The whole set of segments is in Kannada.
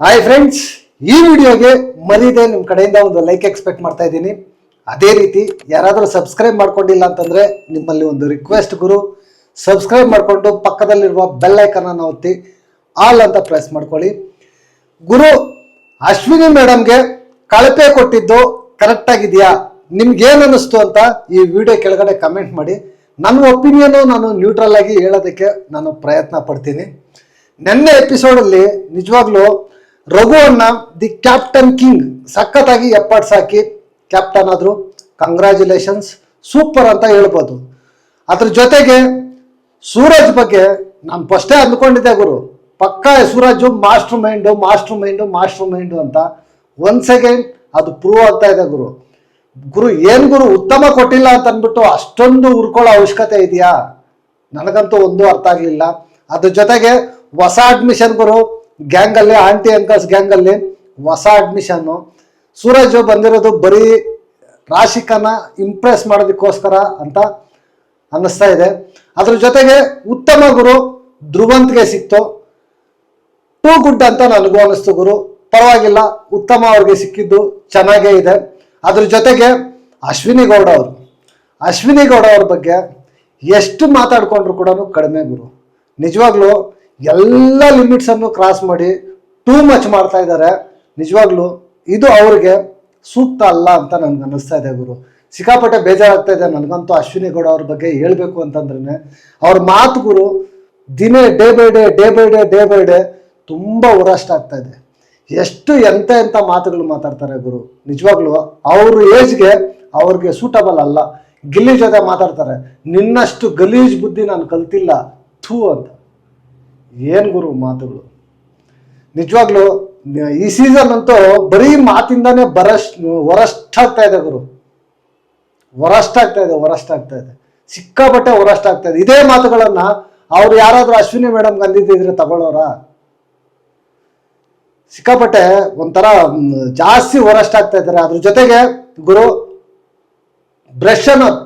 ಹಾಯ್ ಫ್ರೆಂಡ್ಸ್, ಈ ವಿಡಿಯೋಗೆ ಮರೀದೆ ನಿಮ್ಮ ಕಡೆಯಿಂದ ಒಂದು ಲೈಕ್ ಎಕ್ಸ್ಪೆಕ್ಟ್ ಮಾಡ್ತಾ ಇದ್ದೀನಿ. ಅದೇ ರೀತಿ ಯಾರಾದರೂ ಸಬ್ಸ್ಕ್ರೈಬ್ ಮಾಡ್ಕೊಂಡಿಲ್ಲ ಅಂತಂದ್ರೆ ನಿಮ್ಮಲ್ಲಿ ಒಂದು ರಿಕ್ವೆಸ್ಟ್ ಗುರು, ಸಬ್ಸ್ಕ್ರೈಬ್ ಮಾಡಿಕೊಂಡು ಪಕ್ಕದಲ್ಲಿರುವ ಬೆಲ್ ಐಕನ್ ಅನ್ನು ಒತ್ತಿ ಆಲ್ ಅಂತ ಪ್ರೆಸ್ ಮಾಡ್ಕೊಳ್ಳಿ. ಗುರು, ಅಶ್ವಿನಿ ಮೇಡಮ್ಗೆ ಕಳಪೆ ಕೊಟ್ಟಿದ್ದು ಕರೆಕ್ಟ್ ಆಗಿದೆಯಾ, ನಿಮ್ಗೆ ಏನು ಅನ್ನಿಸ್ತು ಅಂತ ಈ ವಿಡಿಯೋ ಕೆಳಗಡೆ ಕಮೆಂಟ್ ಮಾಡಿ. ನನ್ನ ಒಪಿನಿಯನ್ ನಾನು ನ್ಯೂಟ್ರಲ್ ಆಗಿ ಹೇಳೋದಕ್ಕೆ ನಾನು ಪ್ರಯತ್ನ ಪಡ್ತೀನಿ. ನೆನ್ನೆ ಎಪಿಸೋಡಲ್ಲಿ ನಿಜವಾಗ್ಲೂ ರಘುವನ್ನ ದಿ ಕ್ಯಾಪ್ಟನ್ ಕಿಂಗ್ ಸಖತ್ತಾಗಿ ಎಫರ್ಟ್ಸ್ ಹಾಕಿ ಕ್ಯಾಪ್ಟನ್ ಆದ್ರು. ಕಂಗ್ರ್ಯಾಚುಲೇಷನ್ಸ್, ಸೂಪರ್ ಅಂತ ಹೇಳ್ಬೋದು. ಅದ್ರ ಜೊತೆಗೆ ಸೂರಜ್ ಬಗ್ಗೆ ನಾನು ಫಸ್ಟೇ ಅಂದ್ಕೊಂಡಿದ್ದೆ ಗುರು, ಪಕ್ಕ ಸೂರಜ್ ಮಾಸ್ಟರ್ ಮೈಂಡು ಅಂತ. ಒನ್ಸ್ ಅಗೈನ್ ಅದು ಪ್ರೂವ್ ಆಗ್ತಾ ಇದೆ ಗುರು. ಏನ್ ಗುರು ಉತ್ತಮ ಕೊಟ್ಟಿಲ್ಲ ಅಂತ ಅಂದ್ಬಿಟ್ಟು ಅಷ್ಟೊಂದು ಉರ್ಕೊಳ್ಳೋ ಅವಶ್ಯಕತೆ ಇದೆಯಾ? ನನಗಂತೂ ಒಂದು ಅರ್ಥ ಆಗ್ಲಿಲ್ಲ. ಅದ್ರ ಜೊತೆಗೆ ಹೊಸ ಅಡ್ಮಿಷನ್ ಗುರು, ಗ್ಯಾಂಗಲ್ಲಿ ಆಂಟಿ ಅಂಕಲ್ಸ್ ಗ್ಯಾಂಗಲ್ಲಿ ಹೊಸ ಅಡ್ಮಿಷನ್ನು. ಸೂರಜ್ ಬಂದಿರೋದು ಬರೀ ರಾಶಿಕನ ಇಂಪ್ರೆಸ್ ಮಾಡೋದಕ್ಕೋಸ್ಕರ ಅಂತ ಅನ್ನಿಸ್ತಾ ಇದೆ. ಅದ್ರ ಜೊತೆಗೆ ಉತ್ತಮ ಗುರು ಧ್ರುವಂತ್ಗೆ ಸಿಕ್ತು, ಟೂ ಗುಡ್ ಅಂತ ನನಗೂ ಅನಿಸ್ತು ಗುರು. ಪರವಾಗಿಲ್ಲ, ಉತ್ತಮ ಅವ್ರಿಗೆ ಸಿಕ್ಕಿದ್ದು ಚೆನ್ನಾಗೇ ಇದೆ. ಅದ್ರ ಜೊತೆಗೆ ಅಶ್ವಿನಿ ಗೌಡ ಅವ್ರ ಬಗ್ಗೆ ಎಷ್ಟು ಮಾತಾಡ್ಕೊಂಡ್ರು ಕೂಡ ಕಡಿಮೆ ಗುರು. ನಿಜವಾಗ್ಲೂ ಎಲ್ಲ ಲಿಮಿಟ್ಸ್ ಅನ್ನು ಕ್ರಾಸ್ ಮಾಡಿ ಟೂ ಮಚ್ ಮಾಡ್ತಾ ಇದ್ದಾರೆ. ನಿಜವಾಗ್ಲೂ ಇದು ಅವ್ರಿಗೆ ಸೂಕ್ತ ಅಲ್ಲ ಅಂತ ನನ್ಗೆ ಅನ್ನಿಸ್ತಾ ಇದೆ ಗುರು. ಸಿಕ್ಕಾಪಟ್ಟೆ ಬೇಜಾರಾಗ್ತಾ ಇದೆ ನನಗಂತೂ ಅಶ್ವಿನಿ ಗೌಡ ಅವ್ರ ಬಗ್ಗೆ ಹೇಳ್ಬೇಕು ಅಂತಂದ್ರೆ. ಅವ್ರ ಮಾತು ಗುರು ಡೇ ಬೈ ಡೇ ತುಂಬಾ ವರಸ್ಟ್ ಆಗ್ತಾ ಇದೆ. ಎಷ್ಟು ಎಂತ ಮಾತುಗಳು ಮಾತಾಡ್ತಾರೆ ಗುರು. ನಿಜವಾಗ್ಲೂ ಅವ್ರ ಏಜ್ಗೆ ಅವ್ರಿಗೆ ಸೂಟಬಲ್ ಅಲ್ಲ. ಗಿಲ್ಲಿ ಜೊತೆ ಮಾತಾಡ್ತಾರೆ, ನಿನ್ನಷ್ಟು ಗಲೀಜ್ ಬುದ್ಧಿ ನಾನು ಕಲ್ತಿಲ್ಲ ಥೂ ಅಂತ. ಏನ್ ಗುರು ಮಾತುಗಳು. ನಿಜವಾಗ್ಲೂ ಈ ಸೀಸನ್ ಅಂತೂ ಬರೀ ಮಾತಿಂದಾನೇ ವರಸ್ಟ್ ಆಗ್ತಾ ಇದೆ ಗುರು. ವರಸ್ಟ್ ಆಗ್ತಾ ಇದೆ, ಸಿಕ್ಕಾಪಟ್ಟೆ ವರಸ್ಟ್ ಆಗ್ತಾ ಇದೆ. ಇದೇ ಮಾತುಗಳನ್ನ ಅವ್ರು ಯಾರಾದ್ರೂ ಅಶ್ವಿನಿ ಮೇಡಮ್ಗೆ ಅಂದಿದ್ದಿದ್ರೆ ತಗೊಳ್ಳೋರ? ಸಿಕ್ಕಾಪಟ್ಟೆ ಒಂಥರ ಜಾಸ್ತಿ ವರಸ್ಟ್ ಆಗ್ತಾ ಇದ್ದಾರೆ. ಅದ್ರ ಜೊತೆಗೆ ಗುರು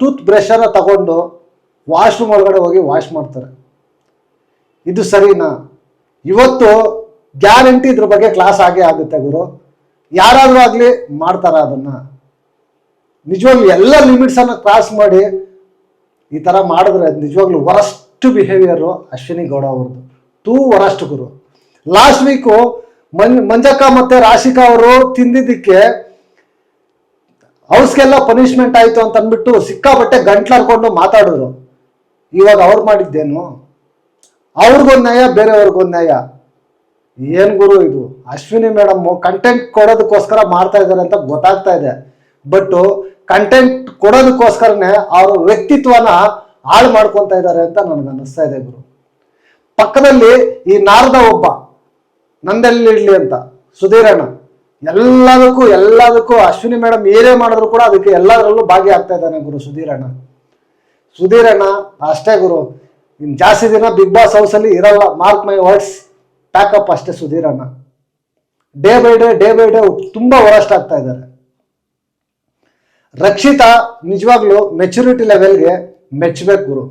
ಟೂತ್ ಬ್ರಷ್ ಅನ್ನ ತಗೊಂಡು ವಾಶ್ರೂಮ್ ಒಳಗಡೆ ಹೋಗಿ ವಾಶ್ ಮಾಡ್ತಾರೆ. ಇದು ಸರಿನಾ? ಇವತ್ತು ಗ್ಯಾರಂಟಿ ಇದ್ರ ಬಗ್ಗೆ ಕ್ಲಾಸ್ ಆಗೇ ಆಗುತ್ತೆ ಗುರು. ಯಾರಾದ್ರೂ ಆಗ್ಲಿ ಮಾಡ್ತಾರ ಅದನ್ನ? ನಿಜವಾಗ್ಲೂ ಎಲ್ಲ ಲಿಮಿಟ್ಸ್ ಅನ್ನ ಕ್ರಾಸ್ ಮಾಡಿ ಈ ತರ ಮಾಡಿದ್ರೆ ನಿಜವಾಗ್ಲೂ ವರಸ್ಟ್ ಬಿಹೇವಿಯರ್ ಅಶ್ವಿನಿ ಗೌಡ ಅವ್ರದ್ದು. ಟೂ ವರಸ್ಟ್ ಗುರು. ಲಾಸ್ಟ್ ವೀಕು ಮಂಜಕ್ಕ ಮತ್ತೆ ರಾಶಿಕಾ ಅವರು ತಿಂದಿದ್ದಕ್ಕೆ ಅವ್ರಿಗೆಲ್ಲ ಪನಿಷ್ಮೆಂಟ್ ಆಯ್ತು ಅಂತ ಅಂದ್ಬಿಟ್ಟು ಸಿಕ್ಕಾಪಟ್ಟೆ ಗಂಟ್ಲಾಡ್ಕೊಂಡು ಮಾತಾಡಿದ್ರು. ಇವಾಗ ಅವ್ರು ಮಾಡಿದ್ದೇನು? ಅವ್ರಿಗೊಂದು ನ್ಯಾಯ, ಬೇರೆಯವ್ರಿಗೊಂದು ನ್ಯಾಯ. ಏನ್ ಗುರು ಇದು? ಅಶ್ವಿನಿ ಮೇಡಮ್ ಕಂಟೆಂಟ್ ಕೊಡೋದಕ್ಕೋಸ್ಕರ ಮಾಡ್ತಾ ಇದ್ದಾರೆ ಅಂತ ಗೊತ್ತಾಗ್ತಾ ಇದೆ. ಬಟ್ ಕಂಟೆಂಟ್ ಕೊಡೋದಕ್ಕೋಸ್ಕರನೇ ಅವ್ರ ವ್ಯಕ್ತಿತ್ವನ ಹಾಳು ಮಾಡ್ಕೊತಾ ಇದ್ದಾರೆ ಅಂತ ನನಗೆ ಅನ್ನಿಸ್ತಾ ಇದೆ ಗುರು. ಪಕ್ಕದಲ್ಲಿ ಈ ನಾರದ ಒಬ್ಬ ನಂದೆಲ್ಲಿಡ್ಲಿ ಅಂತ ಸುಧೀರಣ್ಣ, ಎಲ್ಲದಕ್ಕೂ ಅಶ್ವಿನಿ ಮೇಡಮ್ ಏನೇ ಮಾಡಿದ್ರು ಕೂಡ ಅದಕ್ಕೆ ಎಲ್ಲದರಲ್ಲೂ ಭಾಗಿಯಾಗ್ತಾ ಇದ್ದಾನೆ ಗುರು ಸುಧೀರಣ್ಣ ಅಷ್ಟೇ ಗುರು. ಇನ್ ಜಾಸ್ತಿ ದಿನ ಬಿಗ್ ಬಾಸ್ ಹೌಸ್ ಅಲ್ಲಿ ಇರಲ್ಲ, ಮಾರ್ಕ್ ಮೈ ವರ್ಡ್ಸ್, ಪ್ಯಾಕಪ್ ಅಷ್ಟೇ ಸುಧೀರಣ್ಣ. ಡೇ ಬೈ ಡೇ ತುಂಬಾ ವರಸ್ಟ್ ಆಗ್ತಾ ಇದ್ದಾರೆ. ರಕ್ಷಿತಾ ನಿಜವಾಗ್ಲೂ ಮೆಚುರಿಟಿ ಲೆವೆಲ್ಗೆ ಮೆಚ್ಚಬೇಕು ಗುರು.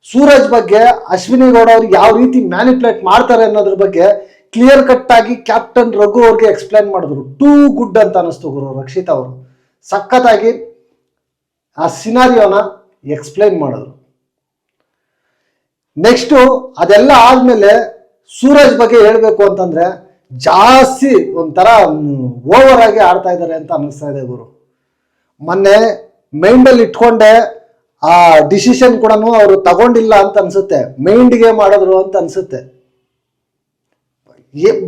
ಸೂರಜ್ ಬಗ್ಗೆ ಅಶ್ವಿನಿ ಗೌಡ ಅವ್ರಿಗೆ ಯಾವ ರೀತಿ ಮ್ಯಾನಿಪುಲೇಟ್ ಮಾಡ್ತಾರೆ ಅನ್ನೋದ್ರ ಬಗ್ಗೆ ಕ್ಲಿಯರ್ ಕಟ್ ಆಗಿ ಕ್ಯಾಪ್ಟನ್ ರಘು ಅವ್ರಿಗೆ ಎಕ್ಸ್ಪ್ಲೈನ್ ಮಾಡಿದ್ರು. ಟೂ ಗುಡ್ ಅಂತ ಅನಿಸ್ತು ಗುರು. ರಕ್ಷಿತಾ ಅವರು ಸಖತ್ತಾಗಿ ಆ ಸಿನಾರಿಯೋನ ಎಕ್ಸ್ಪ್ಲೈನ್ ಮಾಡಿದ್ರು. ನೆಕ್ಸ್ಟ್ ಅದೆಲ್ಲ ಆದ್ಮೇಲೆ ಸೂರಜ್ ಬಗ್ಗೆ ಹೇಳ್ಬೇಕು ಅಂತಂದ್ರೆ ಜಾಸ್ತಿ ಒಂಥರ ಓವರ್ ಆಗಿ ಆಡ್ತಾ ಇದ್ದಾರೆ ಅಂತ ಅನ್ನಿಸ್ತಾ ಇದೆ ಗುರು. ಮೊನ್ನೆ ಮೈಂಡಲ್ಲಿ ಇಟ್ಕೊಂಡೆ ಆ ಡಿಸಿಷನ್ ಕೂಡ ಅವರು ತಗೊಂಡಿಲ್ಲ ಅಂತ ಅನ್ಸುತ್ತೆ, ಮೈಂಡ್ಗೆ ಮಾಡಿದ್ರು ಅಂತ ಅನ್ಸುತ್ತೆ.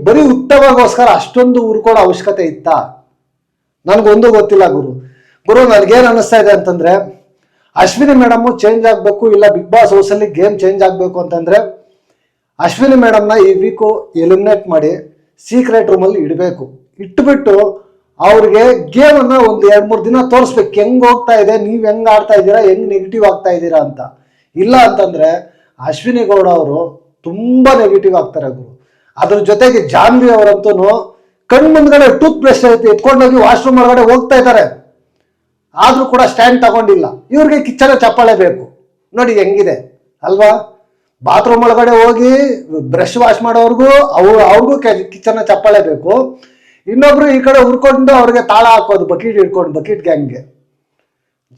ಬರೀ ಉತ್ತಮಗೋಸ್ಕರ ಅಷ್ಟೊಂದು ಉರ್ಕೊಳ್ಳೋ ಅವಶ್ಯಕತೆ ಇತ್ತಾ? ನನ್ಗೊಂದು ಗೊತ್ತಿಲ್ಲ ಗುರು. ನನ್ಗೇನ್ ಅನ್ನಿಸ್ತಾ ಇದೆ ಅಂತಂದ್ರೆ ಅಶ್ವಿನಿ ಮೇಡಮ್ ಚೇಂಜ್ ಆಗ್ಬೇಕು, ಇಲ್ಲ ಬಿಗ್ ಬಾಸ್ ಹೌಸ್ ಅಲ್ಲಿ ಗೇಮ್ ಚೇಂಜ್ ಆಗ್ಬೇಕು ಅಂತಂದ್ರೆ ಅಶ್ವಿನಿ ಮೇಡಮ್ನ ಈ ವೀಕು ಎಲಿಮಿನೇಟ್ ಮಾಡಿ ಸೀಕ್ರೆಟ್ ರೂಮ್ ಅಲ್ಲಿ ಇಡಬೇಕು. ಇಟ್ಬಿಟ್ಟು ಅವ್ರಿಗೆ ಗೇಮ್ ಅನ್ನ ಒಂದು 2-3 ದಿನ ತೋರಿಸ್ಬೇಕು, ಹೆಂಗ್ ಹೋಗ್ತಾ ಇದೆ, ನೀವ್ ಹೆಂಗ್ ಆಡ್ತಾ ಇದ್ದೀರಾ, ಹೆಂಗ್ ನೆಗೆಟಿವ್ ಆಗ್ತಾ ಇದ್ದೀರಾ ಅಂತ. ಇಲ್ಲ ಅಂತಂದ್ರೆ ಅಶ್ವಿನಿ ಗೌಡ ಅವರು ತುಂಬಾ ನೆಗೆಟಿವ್ ಆಗ್ತಾರೆ ಗುರು. ಅದ್ರ ಜೊತೆಗೆ ಜಾನ್ವಿ ಅವರಂತೂ ಕಣ್ ಮುಂದ್ಗಡೆ ಟೂತ್ ಬ್ರಷ್ ಎತ್ಕೊಂಡೋಗಿ ವಾಶ್ರೂಮ್ ಒಳಗಡೆ ಹೋಗ್ತಾ ಇದ್ದಾರೆ, ಆದ್ರೂ ಕೂಡ ಸ್ಟ್ಯಾಂಡ್ ತಗೊಂಡಿಲ್ಲ. ಇವ್ರಿಗೆ ಕಿಚ್ಚನ ಚಪ್ಪಾಳೆ ಬೇಕು. ನೋಡಿ ಹೆಂಗಿದೆ ಅಲ್ವಾ? ಬಾತ್ರೂಮ್ ಒಳಗಡೆ ಹೋಗಿ ಬ್ರಷ್ ವಾಶ್ ಮಾಡೋರ್ಗೂ ಅವ್ರಿಗೂ ಕಿಚನ್ ಚಪ್ಪಾಳೆ ಬೇಕು. ಇನ್ನೊಬ್ರು ಈ ಕಡೆ ಹುರ್ಕೊಂಡು ಅವ್ರಿಗೆ ತಾಳ ಹಾಕೋದು ಬಕೆಟ್ ಹಿಡ್ಕೊಂಡು, ಬಕೆಟ್ ಗ್ಯಾಂಗ್ಗೆ.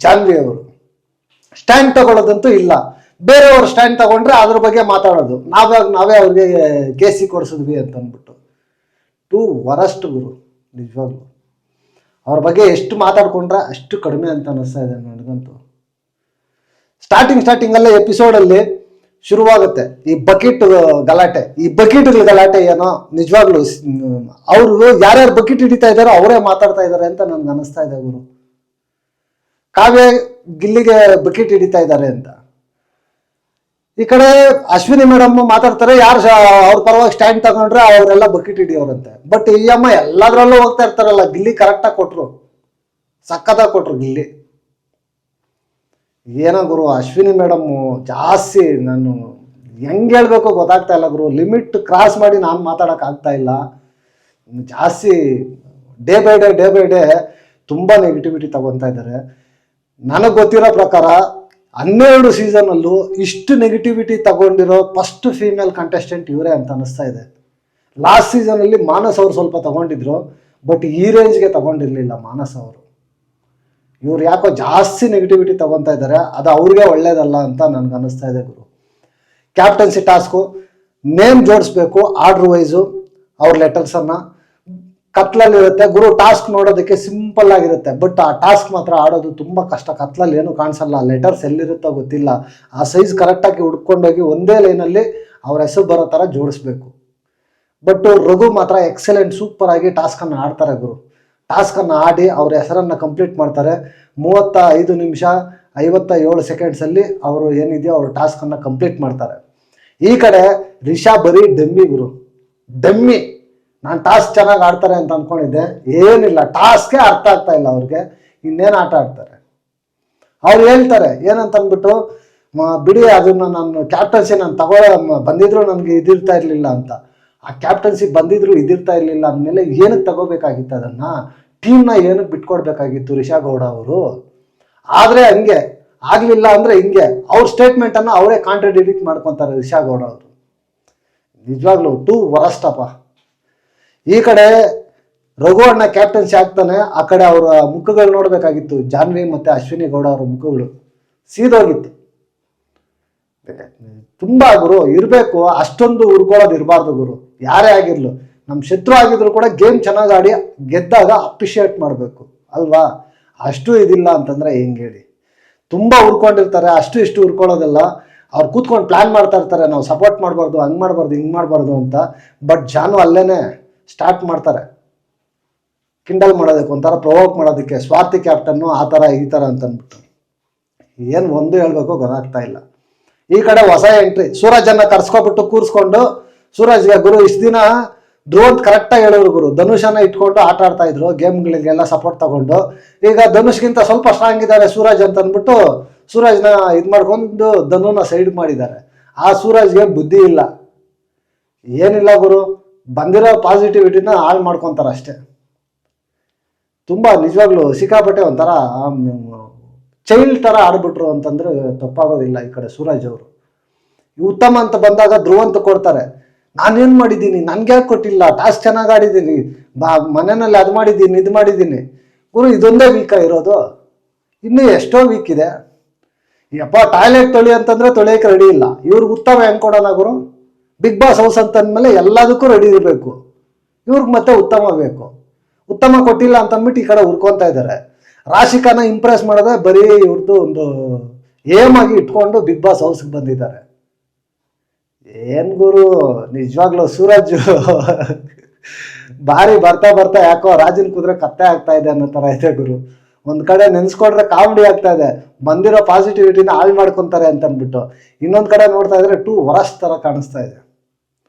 ಜಾನ್ವಿ ಅವರು ಸ್ಟ್ಯಾಂಡ್ ತಗೊಳ್ಳೋದಂತೂ ಇಲ್ಲ. ಬೇರೆಯವ್ರು ಸ್ಟ್ಯಾಂಡ್ ತಗೊಂಡ್ರೆ ಅದ್ರ ಬಗ್ಗೆ ಮಾತಾಡೋದು, ನಾವೇ ಅವ್ರಿಗೆ ಕೇಸಿ ಕೊಡಿಸಿದ್ವಿ ಅಂತ ಅಂದ್ಬಿಟ್ಟು. ಟು ವರಸ್ಟ್ ಗುರು. ನಿಜವಾಗ್ಲು ಅವ್ರ ಬಗ್ಗೆ ಎಷ್ಟು ಮಾತಾಡ್ಕೊಂಡ್ರೆ ಅಷ್ಟು ಕಡಿಮೆ ಅಂತ ಅನ್ನಿಸ್ತಾ ಇದೆ ನನಗಂತೂ. ಸ್ಟಾರ್ಟಿಂಗಲ್ಲೇ ಎಪಿಸೋಡಲ್ಲಿ ಶುರುವಾಗುತ್ತೆ ಈ ಬಕೆಟ್ ಗಲಾಟೆ. ಈ ಬಕೆಟ್ಗಳ ಗಲಾಟೆ ಏನೋ ನಿಜವಾಗ್ಲು ಅವರು ಯಾರ್ಯಾರು ಬಕೆಟ್ ಹಿಡಿತಾ ಇದ್ದಾರೋ ಅವರೇ ಮಾತಾಡ್ತಾ ಇದ್ದಾರೆ ಅಂತ ನನ್ಗೆ ಅನಿಸ್ತಾ ಇದೆ ಗುರು. ಕಾವ್ಯ ಗಿಲ್ಲಿಗೆ ಬಕೆಟ್ ಹಿಡಿತಾ ಇದ್ದಾರೆ ಅಂತ. ಈ ಕಡೆ ಅಶ್ವಿನಿ ಮೇಡಮ್ ಮಾತಾಡ್ತಾರೆ, ಯಾರು ಅವ್ರ ಪರವಾಗಿ ಸ್ಟ್ಯಾಂಡ್ ತಗೊಂಡ್ರೆ ಅವರೆಲ್ಲ ಬಕೆಟ್ ಹಿಡಿಯೋರಂತೆ. ಬಟ್ ಈ ಅಮ್ಮ ಎಲ್ಲದರಲ್ಲೂ ಹೋಗ್ತಾ ಇರ್ತಾರಲ್ಲ, ಗಿಲ್ಲಿ ಕರೆಕ್ಟಾಗಿ ಕೊಟ್ರು, ಸಕ್ಕತ್ತಾಗಿ ಕೊಟ್ರು ಗಿಲ್ಲಿ. ಏನೋ ಗುರು ಅಶ್ವಿನಿ ಮೇಡಮ್ಮು ಜಾಸ್ತಿ, ನಾನು ಹೆಂಗೆ ಹೇಳ್ಬೇಕು ಗೊತ್ತಾಗ್ತಾ ಇಲ್ಲ ಗುರು. ಲಿಮಿಟ್ ಕ್ರಾಸ್ ಮಾಡಿ ನಾನು ಮಾತಾಡೋಕ್ಕಾಗ್ತಾ ಇಲ್ಲ. ಜಾಸ್ತಿ ಡೇ ಬೈ ಡೇ ತುಂಬ ನೆಗೆಟಿವಿಟಿ ತಗೊತಾ ಇದ್ದಾರೆ. ನನಗೆ ಗೊತ್ತಿರೋ ಪ್ರಕಾರ 12 ಸೀಸನಲ್ಲೂ ಇಷ್ಟು ನೆಗೆಟಿವಿಟಿ ತಗೊಂಡಿರೋ ಫಸ್ಟ್ ಫೀಮೇಲ್ ಕಂಟೆಸ್ಟೆಂಟ್ ಇವರೇ ಅಂತ ಅನಿಸ್ತಾ ಇದೆ. ಲಾಸ್ಟ್ ಸೀಸನಲ್ಲಿ ಮಾನಸ್ ಅವರು ಸ್ವಲ್ಪ ತಗೊಂಡಿದ್ರು, ಬಟ್ ಈ ರೇಂಜ್ಗೆ ತಗೊಂಡಿರಲಿಲ್ಲ ಮಾನಸ್ ಅವರು. ಇವ್ರು ಯಾಕೋ ಜಾಸ್ತಿ ನೆಗೆಟಿವಿಟಿ ತಗೊತಾ ಇದ್ದಾರೆ, ಅದು ಅವ್ರಿಗೆ ಒಳ್ಳೇದಲ್ಲ ಅಂತ ನನ್ಗೆ ಅನ್ನಿಸ್ತಾ ಇದೆ ಗುರು. ಕ್ಯಾಪ್ಟನ್ಸಿ ಟಾಸ್ಕು ನೇಮ್ ಜೋಡಿಸ್ಬೇಕು ಆರ್ಡ್ರ್ ವೈಸು ಅವ್ರ ಲೆಟರ್ಸನ್ನು. ಕತ್ಲಲ್ಲಿರುತ್ತೆ ಗುರು, ಟಾಸ್ಕ್ ನೋಡೋದಕ್ಕೆ ಸಿಂಪಲ್ ಆಗಿರುತ್ತೆ, ಬಟ್ ಆ ಟಾಸ್ಕ್ ಮಾತ್ರ ಆಡೋದು ತುಂಬ ಕಷ್ಟ. ಕತ್ಲಲ್ಲಿ ಏನೂ ಕಾಣಿಸಲ್ಲ, ಲೆಟರ್ಸ್ ಎಲ್ಲಿರುತ್ತೋ ಗೊತ್ತಿಲ್ಲ. ಆ ಸೈಜ್ ಕರೆಕ್ಟಾಗಿ ಹುಡ್ಕೊಂಡೋಗಿ ಒಂದೇ ಲೈನಲ್ಲಿ ಅವ್ರ ಹೆಸರು ಬರೋ ಥರ ಜೋಡಿಸ್ಬೇಕು. ಬಟ್ ರಘು ಮಾತ್ರ ಎಕ್ಸಲೆಂಟ್ ಸೂಪರ್ ಆಗಿ ಟಾಸ್ಕನ್ನು ಆಡ್ತಾರೆ ಗುರು. ಟಾಸ್ಕನ್ನು ಆಡಿ ಅವ್ರ ಹೆಸರನ್ನು ಕಂಪ್ಲೀಟ್ ಮಾಡ್ತಾರೆ. 35 ನಿಮಿಷ 57 ಸೆಕೆಂಡ್ಸಲ್ಲಿ ಅವರು ಏನಿದೆಯೋ ಅವರು ಟಾಸ್ಕನ್ನು ಕಂಪ್ಲೀಟ್ ಮಾಡ್ತಾರೆ. ಈ ಕಡೆ ರಿಷಾ ಬರೀ ಡಮ್ಮಿ ಗುರು, ಡಮ್ಮಿ. ನಾನು ಟಾಸ್ಕ್ ಚೆನ್ನಾಗಿ ಆಡ್ತಾರೆ ಅಂತ ಅಂದ್ಕೊಂಡಿದ್ದೆ, ಏನಿಲ್ಲ, ಟಾಸ್ಕೇ ಅರ್ಥ ಆಗ್ತಾ ಇಲ್ಲ ಅವ್ರಿಗೆ. ಇನ್ನೇನು ಆಟ ಆಡ್ತಾರೆ ಅವ್ರು. ಹೇಳ್ತಾರೆ ಏನಂತ ಅಂದ್ಬಿಟ್ಟು, ಬಿಡಿ ಅದನ್ನು ನಾನು ಕ್ಯಾಪ್ಟನ್ಸಿ ನಾನು ಬಂದಿದ್ರು ನನಗೆ ಇದಿರ್ತಾ ಇರಲಿಲ್ಲ ಅಂತ. ಆ ಕ್ಯಾಪ್ಟನ್ಸಿ ಬಂದಿದ್ರು ಇದಿರ್ತಾ ಇರಲಿಲ್ಲ ಅಂದಮೇಲೆ ಏನಕ್ಕೆ ತಗೋಬೇಕಾಗಿತ್ತು ಅದನ್ನು? ಟೀಮ್ನ ಏನಕ್ಕೆ ಬಿಟ್ಕೊಡ್ಬೇಕಾಗಿತ್ತು ರಿಷಾ ಗೌಡ ಅವರು? ಆದರೆ ಹಂಗೆ ಆಗಲಿಲ್ಲ ಅಂದರೆ ಹಿಂಗೆ ಅವ್ರ ಸ್ಟೇಟ್ಮೆಂಟನ್ನು ಅವರೇ ಕಾಂಟ್ರಡಿಕ್ಟ್ ಮಾಡ್ಕೊತಾರೆ ರಿಷಾ ಗೌಡ ಅವರು. ನಿಜವಾಗ್ಲೂ ಟೂ ವರಸ್ಟಪ್ಪ. ಈ ಕಡೆ ರಘು ಅಣ್ಣ ಕ್ಯಾಪ್ಟನ್ಸಿ ಆಗ್ತಾನೆ, ಆ ಕಡೆ ಅವರ ಮುಖಗಳು ನೋಡಬೇಕಾಗಿತ್ತು, ಜಾನ್ವಿ ಮತ್ತು ಅಶ್ವಿನಿ ಗೌಡ ಅವರ ಮುಖಗಳು ಸೀದೋಗಿತ್ತು. ತುಂಬ ಗುರು ಇರಬೇಕು, ಅಷ್ಟೊಂದು ಹುರ್ಕೊಳ್ಳೋದು ಇರಬಾರ್ದು ಗುರು. ಯಾರೇ ಆಗಿರ್ಲು, ನಮ್ಮ ಶತ್ರು ಆಗಿದ್ರು ಕೂಡ ಗೇಮ್ ಚೆನ್ನಾಗಿ ಆಡಿ ಗೆದ್ದಾಗ ಅಪ್ರಿಷಿಯೇಟ್ ಮಾಡಬೇಕು ಅಲ್ವಾ? ಅಷ್ಟು ಇದಿಲ್ಲ ಅಂತಂದರೆ ಹೆಂಗೆ ಹೇಳಿ? ತುಂಬ ಹುರ್ಕೊಂಡಿರ್ತಾರೆ, ಅಷ್ಟು ಇಷ್ಟು ಹುರ್ಕೊಳ್ಳೋದೆಲ್ಲ. ಅವ್ರು ಕೂತ್ಕೊಂಡು ಪ್ಲ್ಯಾನ್ ಮಾಡ್ತಾ ಇರ್ತಾರೆ, ನಾವು ಸಪೋರ್ಟ್ ಮಾಡಬಾರ್ದು, ಹಂಗೆ ಮಾಡಬಾರ್ದು, ಹಿಂಗೆ ಮಾಡಬಾರ್ದು ಅಂತ. ಬಟ್ ಜಾನು ಅಲ್ಲೇ ಸ್ಟಾರ್ಟ್ ಮಾಡ್ತಾರೆ ಕಿಂಡಲ್ ಮಾಡೋದಕ್ಕೆ, ಒಂಥರ ಪ್ರೊವೋಕ್ ಮಾಡೋದಕ್ಕೆ. ಸ್ವಾತಿ ಕ್ಯಾಪ್ಟನ್ನು ಆ ಥರ ಈ ಥರ ಅಂತಂದ್ಬಿಟ್ಟು ಏನು ಒಂದು ಹೇಳ್ಬೇಕು ಗೊತ್ತಾಗ್ತಾ ಇಲ್ಲ. ಈ ಕಡೆ ಹೊಸ ಎಂಟ್ರಿ, ಸೂರಜನ್ನು ಕರ್ಸ್ಕೊಬಿಟ್ಟು ಕೂರಿಸ್ಕೊಂಡು, ಸೂರಜ್ಗೆ ಗುರು ಇಷ್ಟು ದಿನ ಧ್ರುವಂತ್ ಕರೆಕ್ಟಾಗಿ ಹೇಳೋರು ಗುರು, ಧನುಷನ್ನ ಇಟ್ಕೊಂಡು ಆಟ ಆಡ್ತಾ ಇದ್ರು ಗೇಮ್ಗಳಿಗೆಲ್ಲ ಸಪೋರ್ಟ್ ತಗೊಂಡು. ಈಗ ಧನುಷ್ಗಿಂತ ಸ್ವಲ್ಪ ಸ್ಟ್ರಾಂಗ್ ಇದ್ದಾರೆ ಸೂರಜ್ ಅಂತ ಅಂದ್ಬಿಟ್ಟು ಸೂರಜ್ನ ಇದು ಮಾಡ್ಕೊಂಡು ಧನುನ ಸೈಡ್ ಮಾಡಿದ್ದಾರೆ. ಆ ಸೂರಜ್ಗೆ ಬುದ್ಧಿ ಇಲ್ಲ, ಏನಿಲ್ಲ ಗುರು, ಬಂದಿರೋ ಪಾಸಿಟಿವಿಟಿನ ಹಾಳು ಮಾಡ್ಕೊತಾರೆ ಅಷ್ಟೇ. ತುಂಬ ನಿಜವಾಗ್ಲೂ ಸಿಕ್ಕಾಪಟ್ಟೆ ಒಂಥರ ಚೈಲ್ಡ್ ಥರ ಆಡ್ಬಿಟ್ರು ಅಂತಂದ್ರೆ ತಪ್ಪಾಗೋದಿಲ್ಲ. ಈ ಕಡೆ ಸೂರಜ್ ಅವರು ಉತ್ತಮ ಅಂತ ಬಂದಾಗ ಧ್ರುವಂತ ಕೊಡ್ತಾರೆ, ನಾನೇನು ಮಾಡಿದ್ದೀನಿ, ನನಗೆ ಯಾಕೆ ಕೊಟ್ಟಿಲ್ಲ, ಟಾಸ್ಕ್ ಚೆನ್ನಾಗಿ ಆಡಿದ್ದೀನಿ, ಮನೆಯಲ್ಲಿ ಅದು ಮಾಡಿದ್ದೀನಿ ಇದು ಮಾಡಿದ್ದೀನಿ. ಗುರು ಇದೊಂದೇ ವೀಕ ಇರೋದು, ಇನ್ನೂ ಎಷ್ಟೋ ವೀಕ್ ಇದೆ. ಯಪ್ಪ ಟಾಯ್ಲೆಟ್ ತೊಳಿ ಅಂತಂದರೆ ತೊಳೆಯೋಕೆ ರೆಡಿ ಇಲ್ಲ. ಇವ್ರಿಗೆ ಉತ್ತಮ ಹೆಂಗೆ ಕೊಡೋಣ ಗುರು? ಬಿಗ್ ಬಾಸ್ ಹೌಸ್ ಅಂತಂದಮೇಲೆ ಎಲ್ಲದಕ್ಕೂ ರೆಡಿ ಇರಬೇಕು, ಇವ್ರಿಗೆ ಮತ್ತೆ ಉತ್ತಮ ಬೇಕು. ಉತ್ತಮ ಕೊಟ್ಟಿಲ್ಲ ಅಂತಂದ್ಬಿಟ್ಟು ಈ ಕಡೆ ಹುರ್ಕೊತಾ ಇದ್ದಾರೆ. ರಾಶಿಕಾನ ಇಂಪ್ರೆಸ್ ಮಾಡೋದೇ ಬರೀ ಇವ್ರದ್ದು ಒಂದು ಏಮ್ ಆಗಿ ಇಟ್ಕೊಂಡು ಬಿಗ್ ಬಾಸ್ ಹೌಸ್ಗೆ ಬಂದಿದ್ದಾರೆ. ಏನ್ ಗುರು ನಿಜವಾಗ್ಲೂ ಸೂರಜ್ ಭಾರಿ ಬರ್ತಾ ಯಾಕೋ ರಾಜನ್ ಕುದುರೆ ಕತ್ತೆ ಆಗ್ತಾ ಇದೆ ಅನ್ನೋ ಥರ ಇದೆ ಗುರು. ಒಂದು ಕಡೆ ನೆನ್ಸ್ಕೊಂಡ್ರೆ ಕಾಮಿಡಿ ಆಗ್ತಾ ಇದೆ, ಬಂದಿರೋ ಪಾಸಿಟಿವಿಟಿನ ಹಾಳು ಮಾಡ್ಕೊತಾರೆ ಅಂತ ಅಂದ್ಬಿಟ್ಟು. ಇನ್ನೊಂದು ಕಡೆ ನೋಡ್ತಾ ಇದ್ರೆ ಟೂ ವರಸ್ಟ್ ಥರ ಕಾಣಿಸ್ತಾ ಇದೆ.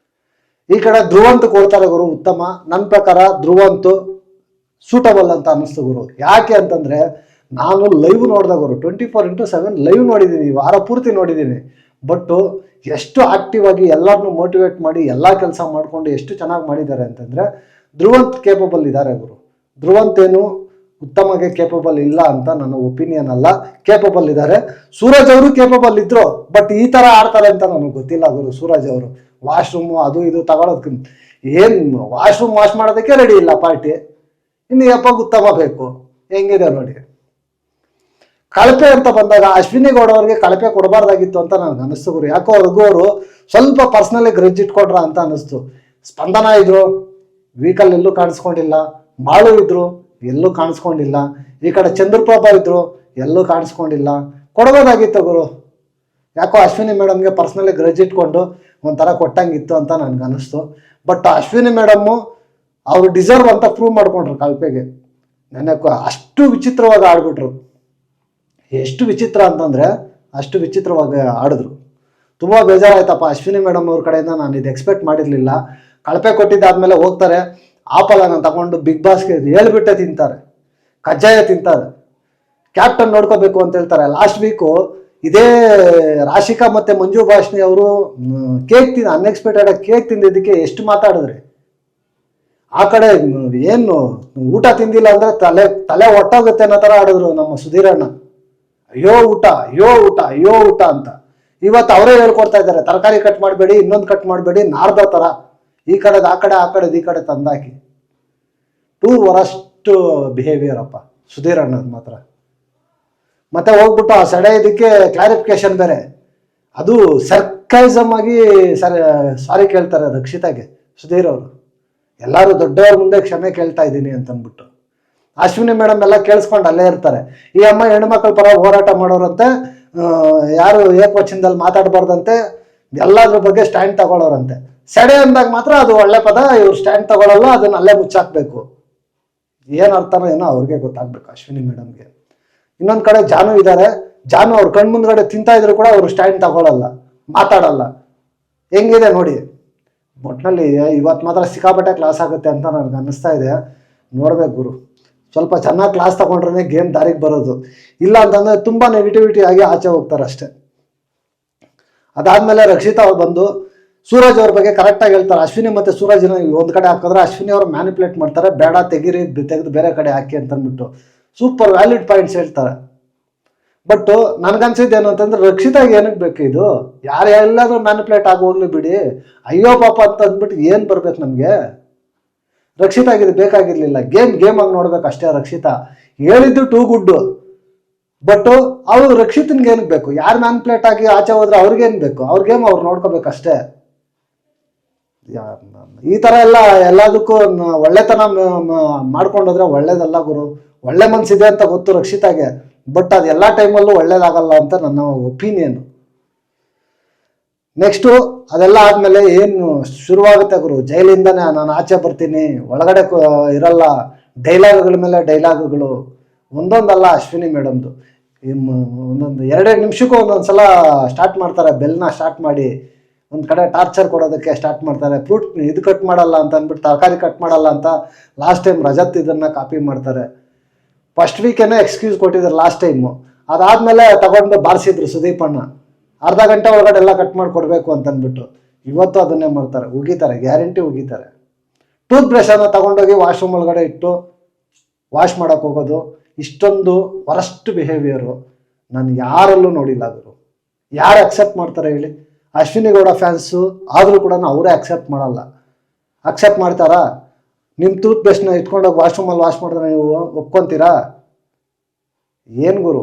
ಈ ಕಡೆ ಧ್ರುವಂತ್ ಕೊಡ್ತಾರೆ ಗುರು ಉತ್ತಮ. ನನ್ನ ಪ್ರಕಾರ ಧ್ರುವಂತು ಸೂಟಬಲ್ ಅಂತ ಅನ್ನಿಸ್ತು ಗುರು. ಯಾಕೆ ಅಂತಂದರೆ ನಾನು ಲೈವ್ ನೋಡಿದೆ ಗುರು, 24x7 ಲೈವ್ ನೋಡಿದ್ದೀನಿ, ವಾರ ಪೂರ್ತಿ ನೋಡಿದ್ದೀನಿ. ಬಟ್ಟು ಎಷ್ಟು ಆಕ್ಟಿವ್ ಆಗಿ ಎಲ್ಲರನ್ನೂ ಮೋಟಿವೇಟ್ ಮಾಡಿ ಎಲ್ಲ ಕೆಲಸ ಮಾಡಿಕೊಂಡು ಎಷ್ಟು ಚೆನ್ನಾಗಿ ಮಾಡಿದ್ದಾರೆ ಅಂತಂದರೆ ಧ್ರುವಂತ್ ಕೇಪಬಲ್ ಇದ್ದಾರೆ ಗುರು. ಧ್ರುವಂತ್ ಏನು ಉತ್ತಮಗೆ ಕೇಪಬಲ್ ಇಲ್ಲ ಅಂತ ನನ್ನ ಒಪಿನಿಯನ್ ಅಲ್ಲ, ಕೇಪಬಲ್ ಇದ್ದಾರೆ. ಸೂರಜ್ ಅವರು ಕೇಪಬಲ್ ಇದ್ರು, ಬಟ್ ಈ ತರ ಆಡ್ತಾರೆ ಅಂತ ನನಗೆ ಗೊತ್ತಿಲ್ಲ ಗುರು. ಸೂರಜ್ ಅವರು ವಾಶ್ರೂಮ್ ಅದು ಇದು ತಗೊಳೋದಕ್ಕೆ ವಾಶ್ರೂಮ್ ವಾಶ್ ಮಾಡೋದಕ್ಕೆ ರೆಡಿ ಇಲ್ಲ ಪಾರ್ಟಿ, ಇನ್ನು ಯಪ್ಪ ಉತ್ತಮ ಬೇಕು. ಹೆಂಗಿದೆ ನೋಡಿ. ಕಳಪೆ ಅಂತ ಬಂದಾಗ ಅಶ್ವಿನಿ ಗೌಡ ಅವ್ರಿಗೆ ಕಳಪೆ ಕೊಡಬಾರ್ದಾಗಿತ್ತು ಅಂತ ನನಗೆ ಅನಿಸ್ತು ಗುರು. ಯಾಕೋ ರಘು ಅವರು ಸ್ವಲ್ಪ ಪರ್ಸನಲಿ ಗ್ರಜ್ ಇಟ್ಕೊಡ್ರ ಅಂತ ಅನಿಸ್ತು. ಸ್ಪಂದನ ಇದ್ರು, ವೀಕಲ್ ಎಲ್ಲೂ ಕಾಣಿಸ್ಕೊಂಡಿಲ್ಲ. ಮಾಳು ಇದ್ರು, ಎಲ್ಲೂ ಕಾಣಿಸ್ಕೊಂಡಿಲ್ಲ. ಈ ಕಡೆ ಚಂದ್ರಪ್ರಭಾ ಇದ್ರು, ಎಲ್ಲೂ ಕಾಣಿಸ್ಕೊಂಡಿಲ್ಲ. ಕೊಡ್ಬೋದಾಗಿತ್ತು ಗುರು. ಯಾಕೋ ಅಶ್ವಿನಿ ಮೇಡಮ್ಗೆ ಪರ್ಸನಲಿ ಗ್ರಜ್ ಇಟ್ಕೊಂಡು ಒಂಥರ ಕೊಟ್ಟಂಗಿತ್ತು ಅಂತ ನನಗೆ ಅನಿಸ್ತು. ಬಟ್ ಅಶ್ವಿನಿ ಮೇಡಮ್ಮು ಅವರು ಡಿಸರ್ವ್ ಅಂತ ಪ್ರೂವ್ ಮಾಡ್ಕೊಂಡ್ರು ಕಲ್ಪೆಗೆ. ನನಗೆ ಅಷ್ಟು ವಿಚಿತ್ರವಾಗಿ ಆಡ್ಬಿಟ್ರು. ಎಷ್ಟು ವಿಚಿತ್ರ ಅಂತಂದರೆ ಅಷ್ಟು ವಿಚಿತ್ರವಾಗಿ ಆಡಿದ್ರು. ತುಂಬ ಬೇಜಾರಾಯ್ತಪ್ಪ ಅಶ್ವಿನಿ ಮೇಡಮ್ ಅವ್ರ ಕಡೆಯಿಂದ. ನಾನು ಇದು ಎಕ್ಸ್ಪೆಕ್ಟ್ ಮಾಡಿರಲಿಲ್ಲ. ಕಳಪೆ ಕೊಟ್ಟಿದ್ದಾದ್ಮೇಲೆ ಹೋಗ್ತಾರೆ, ಆಪಲನ್ನು ತಗೊಂಡು ಬಿಗ್ ಬಾಸ್ಗೆ ಹೇಳ್ಬಿಟ್ಟೆ ತಿಂತಾರೆ, ಕಜ್ಜಾಯ ತಿಂತಾರೆ. ಕ್ಯಾಪ್ಟನ್ ನೋಡ್ಕೋಬೇಕು ಅಂತ ಹೇಳ್ತಾರೆ. ಲಾಸ್ಟ್ ವೀಕು ಇದೇ ರಾಶಿಕಾ ಮತ್ತು ಮಂಜು ಭಾಷಿಣಿ ಅವರು ಕೇಕ್ ಅನ್ಎಕ್ಸ್ಪೆಕ್ಟೆಡ್ ಆಗಿ ಕೇಕ್ ತಿಂದಿದ್ದಕ್ಕೆ ಎಷ್ಟು ಮಾತಾಡಿದ್ರಿ. ಆ ಕಡೆ ಏನು ಊಟ ತಿಂದಿಲ್ಲ ಅಂದರೆ ತಲೆ ತಲೆ ಒಟ್ಟಾಗುತ್ತೆ ಅನ್ನೋ ಥರ ಆಡಿದ್ರು ನಮ್ಮ ಸುಧೀರಣ್ಣ. ಅಯ್ಯೋ ಊಟ, ಅಯ್ಯೋ ಊಟ, ಅಯ್ಯೋ ಊಟ ಅಂತ. ಇವತ್ತು ಅವರೇ ಹೇಳ್ಕೊಡ್ತಾ ಇದ್ದಾರೆ, ತರಕಾರಿ ಕಟ್ ಮಾಡಬೇಡಿ, ಇನ್ನೊಂದು ಕಟ್ ಮಾಡಬೇಡಿ, ನಾರ್ದ ಥರ ಈ ಕಡೆದು ಆ ಕಡೆ, ಆ ಕಡೆದು ಈ ಕಡೆ ತಂದಾಕಿ. ಟೂ ವರಸ್ಟ್ ಬಿಹೇವಿಯರ್ ಅಪ್ಪ ಸುಧೀರಣ್ಣದು ಮಾತ್ರ. ಮತ್ತೆ ಹೋಗ್ಬಿಟ್ಟು ಆ ಸಡೆ ಇದಕ್ಕೆ ಕ್ಲಾರಿಫಿಕೇಶನ್ ಬೇರೆ, ಅದು ಸರ್ಕೈಸಮ್ ಆಗಿ ಸಾರಿ ಕೇಳ್ತಾರೆ ರಕ್ಷಿತಾಗೆ ಸುಧೀರ್ ಅವರು. ಎಲ್ಲರೂ ದೊಡ್ಡವ್ರ ಮುಂದೆ ಕ್ಷಮೆ ಕೇಳ್ತಾ ಇದ್ದೀನಿ ಅಂತಂದ್ಬಿಟ್ಟು. ಅಶ್ವಿನಿ ಮೇಡಮ್ ಎಲ್ಲ ಕೇಳಿಸ್ಕೊಂಡು ಅಲ್ಲೇ ಇರ್ತಾರೆ. ಈ ಅಮ್ಮ ಹೆಣ್ಮಕ್ಳ ಪರ ಹೋರಾಟ ಮಾಡೋರಂತೆ, ಯಾರು ಏಕವಚನದಲ್ಲಿ ಮಾತಾಡಬಾರ್ದಂತೆ, ಎಲ್ಲದ್ರ ಬಗ್ಗೆ ಸ್ಟ್ಯಾಂಡ್ ತಗೊಳ್ಳೋರಂತೆ. ಸೆಡೆ ಅಂದಾಗ ಮಾತ್ರ ಅದು ಒಳ್ಳೆ ಪದ, ಇವ್ರು ಸ್ಟ್ಯಾಂಡ್ ತಗೊಳ್ಳಲ್ಲ, ಅದನ್ನ ಅಲ್ಲೇ ಮುಚ್ಚಾಕ್ಬೇಕು. ಏನು ಅರ್ಥನೋ ಏನೋ ಅವ್ರಿಗೆ ಗೊತ್ತಾಗ್ಬೇಕು ಅಶ್ವಿನಿ ಮೇಡಮ್ಗೆ. ಇನ್ನೊಂದು ಕಡೆ ಜಾನು ಇದ್ದಾರೆ, ಜಾನು ಅವ್ರ ಕಣ್ ಮುಂದ್ಗಡೆ ತಿಂತಾ ಇದ್ರು ಕೂಡ ಅವರು ಸ್ಟ್ಯಾಂಡ್ ತಗೊಳ್ಳಲ್ಲ, ಮಾತಾಡಲ್ಲ. ಹೆಂಗಿದೆ ನೋಡಿ. ಒಟ್ಟಿನಲ್ಲಿ ಇವತ್ತು ಮಾತ್ರ ಸಿಕ್ಕಾಪಟ್ಟೆ ಕ್ಲಾಸ್ ಆಗುತ್ತೆ ಅಂತ ನನಗೆ ಅನ್ನಿಸ್ತಾ ಇದೆ. ನೋಡ್ಬೇಕು ಗುರು, ಸ್ವಲ್ಪ ಚೆನ್ನಾಗಿ ಕ್ಲಾಸ್ ತಗೊಂಡ್ರೆ ಗೇಮ್ ದಾರಿಗೆ ಬರೋದು. ಇಲ್ಲ ಅಂತಂದರೆ ತುಂಬ ನೆಗೆಟಿವಿಟಿ ಆಗಿ ಆಚೆ ಹೋಗ್ತಾರೆ ಅಷ್ಟೇ. ಅದಾದಮೇಲೆ ರಕ್ಷಿತಾ ಅವ್ರು ಬಂದು ಸೂರಜ್ ಅವ್ರ ಬಗ್ಗೆ ಕರೆಕ್ಟಾಗಿ ಹೇಳ್ತಾರೆ. ಅಶ್ವಿನಿ ಮತ್ತು ಸೂರಜ್ನ ಒಂದು ಕಡೆ ಹಾಕಿದ್ರೆ ಅಶ್ವಿನಿ ಅವರು ಮ್ಯಾನಿಪುಲೇಟ್ ಮಾಡ್ತಾರೆ, ಬೇಡ ತೆಗೀರಿ, ತೆಗೆದು ಬೇರೆ ಕಡೆ ಹಾಕಿ ಅಂತಂದ್ಬಿಟ್ಟು ಸೂಪರ್ ವ್ಯಾಲಿಡ್ ಪಾಯಿಂಟ್ಸ್ ಹೇಳ್ತಾರೆ. ಬಟ್ ನನಗನ್ಸಿದ್ದೇನು ಅಂತಂದ್ರೆ ರಕ್ಷಿತಾಗಿ ಏನಕ್ಕೆ ಬೇಕು ಇದು? ಯಾರು ಎಲ್ಲಾದ್ರೂ ಮ್ಯಾನಿಪುಲೇಟ್ ಆಗಿ ಹೋಗ್ಲಿ ಬಿಡಿ, ಅಯ್ಯೋ ಪಾಪ ಅಂತ ಅಂದ್ಬಿಟ್ಟು ಏನು ಬರ್ಬೇಕು ನಮಗೆ? ರಕ್ಷಿತಾಗಿದ್ದು ಬೇಕಾಗಿರ್ಲಿಲ್ಲ. ಗೇಮ್ ಆಗಿ ನೋಡ್ಬೇಕು ಅಷ್ಟೇ. ರಕ್ಷಿತಾ ಹೇಳಿದ್ದು ಟೂ ಗುಡ್, ಬಟ್ ಅವ್ರು ರಕ್ಷಿತನ್ಗೆ ಏನಕ್ಕೆ ಬೇಕು? ಯಾರು ಮ್ಯಾನಿಪುಲೇಟ್ ಆಗಿ ಆಚೆ ಹೋದ್ರೆ ಅವ್ರಿಗೇನು ಬೇಕು? ಅವ್ರ ಗೇಮ್ ಅವ್ರು ನೋಡ್ಕೋಬೇಕಷ್ಟೇ. ಈ ಥರ ಎಲ್ಲದಕ್ಕೂ ಒಳ್ಳೆತನ ಮಾಡ್ಕೊಂಡೋದ್ರೆ ಒಳ್ಳೇದಲ್ಲ ಗುರು. ಒಳ್ಳೆ ಮನ್ಸಿದೆ ಅಂತ ಗೊತ್ತು ರಕ್ಷಿತಾಗೆ, ಬಟ್ ಅದು ಎಲ್ಲ ಟೈಮಲ್ಲೂ ಒಳ್ಳೇದಾಗಲ್ಲ ಅಂತ ನನ್ನ ಒಪಿನಿಯನ್. ನೆಕ್ಸ್ಟು ಅದೆಲ್ಲ ಆದಮೇಲೆ ಏನು ಶುರುವಾಗುತ್ತೆ ಗುರು, ಜೈಲಿಂದನೇ ನಾನು ಆಚೆ ಬರ್ತೀನಿ, ಒಳಗಡೆ ಇರಲ್ಲ, ಡೈಲಾಗ್ಗಳ ಮೇಲೆ ಡೈಲಾಗ್ಗಳು ಒಂದೊಂದಲ್ಲ. ಅಶ್ವಿನಿ ಮೇಡಮ್ದು ಒಂದೊಂದು 2 ನಿಮಿಷಕ್ಕೂ ಒಂದೊಂದ್ಸಲ ಸ್ಟಾರ್ಟ್ ಮಾಡ್ತಾರೆ. ಬೆಲ್ನ ಸ್ಟಾರ್ಟ್ ಮಾಡಿ ಒಂದು ಕಡೆ ಟಾರ್ಚರ್ ಕೊಡೋದಕ್ಕೆ ಸ್ಟಾರ್ಟ್ ಮಾಡ್ತಾರೆ. ಫ್ರೂಟ್ ಇದು ಕಟ್ ಮಾಡಲ್ಲ ಅಂತ ಅಂದ್ಬಿಟ್ಟು ತರಕಾರಿ ಕಟ್ ಮಾಡಲ್ಲ ಅಂತ ಲಾಸ್ಟ್ ಟೈಮ್ ರಜತ್ ಇದನ್ನು ಕಾಪಿ ಮಾಡ್ತಾರೆ. ಫಸ್ಟ್ ವೀಕೇನೆ ಎಕ್ಸ್ಕ್ಯೂಸ್ ಕೊಟ್ಟಿದ್ರು ಲಾಸ್ಟ್ ಟೈಮು. ಅದಾದಮೇಲೆ ತಗೊಂಡು ಬಾರಿಸಿದ್ರು ಸುದೀಪಣ್ಣ, ಅರ್ಧ ಗಂಟೆ ಒಳಗಡೆ ಎಲ್ಲ ಕಟ್ ಮಾಡಿ ಕೊಡಬೇಕು ಅಂತಂದ್ಬಿಟ್ಟು. ಇವತ್ತು ಅದನ್ನೇ ಮಾಡ್ತಾರೆ, ಉಗಿತಾರೆ, ಗ್ಯಾರಂಟಿ ಉಗಿತಾರೆ. ಟೂತ್ ಬ್ರಷನ್ನು ತಗೊಂಡೋಗಿ ವಾಶ್ರೂಮ್ ಒಳಗಡೆ ಇಟ್ಟು ವಾಶ್ ಮಾಡೋಕ್ಕೆ ಹೋಗೋದು, ಇಷ್ಟೊಂದು ವರಸ್ಟ್ ಬಿಹೇವಿಯರು ನಾನು ಯಾರಲ್ಲೂ ನೋಡಿಲ್ಲ ಗುರು. ಯಾರು ಅಕ್ಸೆಪ್ಟ್ ಮಾಡ್ತಾರೆ ಹೇಳಿ? ಅಶ್ವಿನಿ ಗೌಡ ಫ್ಯಾನ್ಸು ಆದರೂ ಕೂಡ ಅವರೇ ಅಕ್ಸೆಪ್ಟ್ ಮಾಡಲ್ಲ. ಅಕ್ಸೆಪ್ಟ್ ಮಾಡ್ತಾರಾ? ನಿಮ್ಮ ಟೂತ್ ಬ್ರಷ್ನ ಇಟ್ಕೊಂಡೋಗಿ ವಾಶ್ರೂಮಲ್ಲಿ ವಾಶ್ ಮಾಡಿದ್ರೆ ನೀವು ಒಪ್ಕೊತೀರಾ? ಏನು ಗುರು,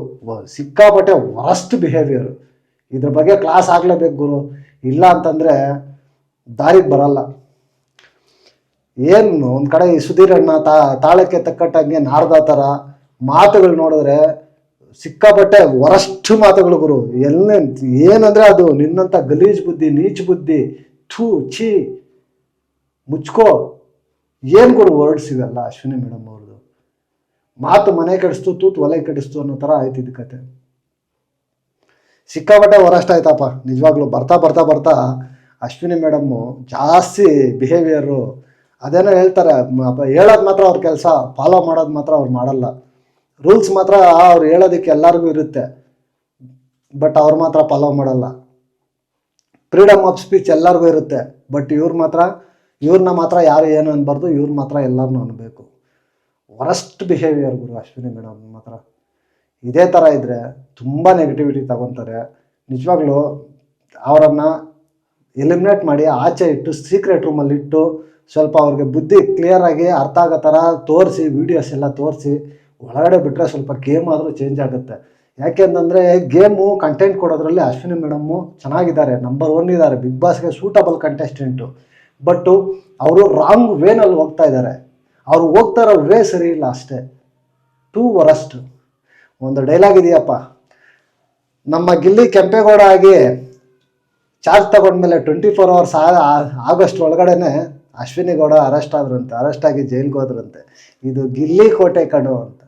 ಸಿಕ್ಕಾಪಟ್ಟೆ ವರಸ್ಟ್ ಬಿಹೇವಿಯರು. ಇದ್ರ ಬಗ್ಗೆ ಕ್ಲಾಸ್ ಆಗಲೇಬೇಕು ಗುರು, ಇಲ್ಲ ಅಂತಂದರೆ ದಾರಿಗೆ ಬರಲ್ಲ. ಏನು ಒಂದು ಕಡೆ ಈ ಸುಧೀರಣ್ಣ ತಾಳಕ್ಕೆ ತಕ್ಕಟ್ಟಂಗೆ ನಾರ್ದ ಥರ ಮಾತುಗಳು ನೋಡಿದ್ರೆ ಸಿಕ್ಕಾಪಟ್ಟೆ ವರಷ್ಟು ಮಾತುಗಳು ಗುರು. ಏನಂದರೆ ಅದು ನಿನ್ನಂಥ ಗಲೀಜ್ ಬುದ್ಧಿ, ನೀಚ್ ಬುದ್ಧಿ, ಥೂ ಛೀ ಮುಚ್ಕೋ, ಏನು ಗುರು ವರ್ಡ್ಸ್ ಇವೆಲ್ಲ ಅಶ್ವಿನಿ ಮೇಡಮ್ ಅವ್ರದ್ದು. ಮಾತು ಮನೆ ಕೆಡಿಸ್ತು, ತೂತು ಒಲೆ ಕೆಡಿಸ್ತು ಅನ್ನೋ ಥರ ಆಯ್ತಿದ್ದು ಕತೆ. ಸಿಕ್ಕಾಪಟ್ಟೆ ವರಸ್ಟ್ ಆಯ್ತಪ್ಪ ನಿಜವಾಗ್ಲೂ. ಬರ್ತಾ ಬರ್ತಾ ಬರ್ತಾ ಅಶ್ವಿನಿ ಮೇಡಮ್ಮು ಜಾಸ್ತಿ ಬಿಹೇವಿಯರು. ಅದೇನೋ ಹೇಳ್ತಾರೆ, ಹೇಳೋದು ಮಾತ್ರ ಅವ್ರ ಕೆಲಸ, ಫಾಲೋ ಮಾಡೋದು ಮಾತ್ರ ಅವ್ರು ಮಾಡಲ್ಲ. ರೂಲ್ಸ್ ಮಾತ್ರ ಅವ್ರು ಹೇಳೋದಕ್ಕೆ ಎಲ್ಲರಿಗೂ ಇರುತ್ತೆ, ಬಟ್ ಅವ್ರು ಮಾತ್ರ ಫಾಲೋ ಮಾಡಲ್ಲ. ಫ್ರೀಡಮ್ ಆಫ್ ಸ್ಪೀಚ್ ಎಲ್ಲರಿಗೂ ಇರುತ್ತೆ, ಬಟ್ ಇವ್ರನ್ನ ಮಾತ್ರ ಯಾರು ಏನು ಅನ್ಬಾರ್ದು, ಇವ್ರು ಮಾತ್ರ ಎಲ್ಲರನ್ನೂ ಅನ್ಬೇಕು. ವರಸ್ಟ್ ಬಿಹೇವಿಯರ್ ಗುರು ಅಶ್ವಿನಿ ಮೇಡಮ್ ಮಾತ್ರ. ಇದೇ ಥರ ಇದ್ದರೆ ತುಂಬ ನೆಗೆಟಿವಿಟಿ ತಗೊತಾರೆ. ನಿಜವಾಗ್ಲೂ ಅವರನ್ನು ಎಲಿಮಿನೇಟ್ ಮಾಡಿ ಆಚೆ ಇಟ್ಟು ಸೀಕ್ರೆಟ್ ರೂಮಲ್ಲಿ ಇಟ್ಟು ಸ್ವಲ್ಪ ಅವ್ರಿಗೆ ಬುದ್ಧಿ ಕ್ಲಿಯರಾಗಿ ಅರ್ಥ ಆಗೋ ಥರ ತೋರಿಸಿ, ವೀಡಿಯೋಸ್ ಎಲ್ಲ ತೋರಿಸಿ ಒಳಗಡೆ ಬಿಟ್ಟರೆ ಸ್ವಲ್ಪ ಗೇಮ್ ಆದರೂ ಚೇಂಜ್ ಆಗುತ್ತೆ. ಯಾಕೆಂತಂದರೆ ಗೇಮು ಕಂಟೆಂಟ್ ಕೊಡೋದ್ರಲ್ಲಿ ಅಶ್ವಿನಿ ಮೇಡಮ್ಮು ಚೆನ್ನಾಗಿದ್ದಾರೆ, ನಂಬರ್ 1 ಇದ್ದಾರೆ, ಬಿಗ್ ಬಾಸ್ಗೆ ಸೂಟಬಲ್ ಕಂಟೆಸ್ಟೆಂಟು. ಬಟ್ಟು ಅವರು ರಾಂಗ್ ವೇನಲ್ಲಿ ಹೋಗ್ತಾ ಇದ್ದಾರೆ. ಅವರು ಹೋಗ್ತಾ ಇರೋ ವೇ ಸರಿ ಇಲ್ಲ ಅಷ್ಟೇ, ಟೂ ವರಸ್ಟ್. ಒಂದು ಡೈಲಾಗ್ ಇದೆಯಪ್ಪ, ನಮ್ಮ ಗಿಲ್ಲಿ ಕೆಂಪೇಗೌಡ ಆಗಿ ಚಾರ್ಜ್ ತಗೊಂಡ್ಮೇಲೆ 24 hours ಆಗಸ್ಟ್ ಒಳಗಡೆನೆ ಅಶ್ವಿನಿ ಗೌಡ ಅರೆಸ್ಟ್ ಆದ್ರಂತೆ, ಅರೆಸ್ಟ್ ಆಗಿ ಜೈಲ್ಗೆ ಹೋದ್ರಂತೆ. ಇದು ಗಿಲ್ಲಿ ಕೋಟೆ ಕಡು ಅಂತ.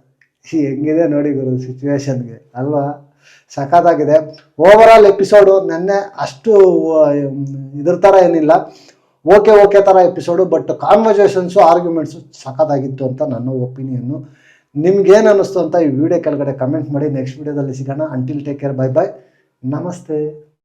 ಹೆಂಗಿದೆ ನೋಡಿ ಗುರು ಸಿಚುವೇಶನ್ಗೆ, ಅಲ್ವಾ? ಸಖತ್ತಾಗಿದೆ. ಓವರಾಲ್ ಎಪಿಸೋಡು ನೆನ್ನೆ ಅಷ್ಟು ಇದ್ರ ಥರ ಏನಿಲ್ಲ, ಓಕೆ ಥರ ಎಪಿಸೋಡು. ಬಟ್ ಕಾನ್ವರ್ಸೇಷನ್ಸು ಆರ್ಗ್ಯುಮೆಂಟ್ಸು ಸಖತ್ತಾಗಿತ್ತು ಅಂತ ನನ್ನ ಒಪಿನಿಯನ್ನು. ನಿಮ್ಗೇನು ಅನ್ನಿಸ್ತು ಅಂತ ಈ ವಿಡಿಯೋ ಕೆಳಗಡೆ ಕಮೆಂಟ್ ಮಾಡಿ. ನೆಕ್ಸ್ಟ್ ವಿಡಿಯೋದಲ್ಲಿ ಸಿಗೋಣ. Until take care, bye bye, ನಮಸ್ತೆ.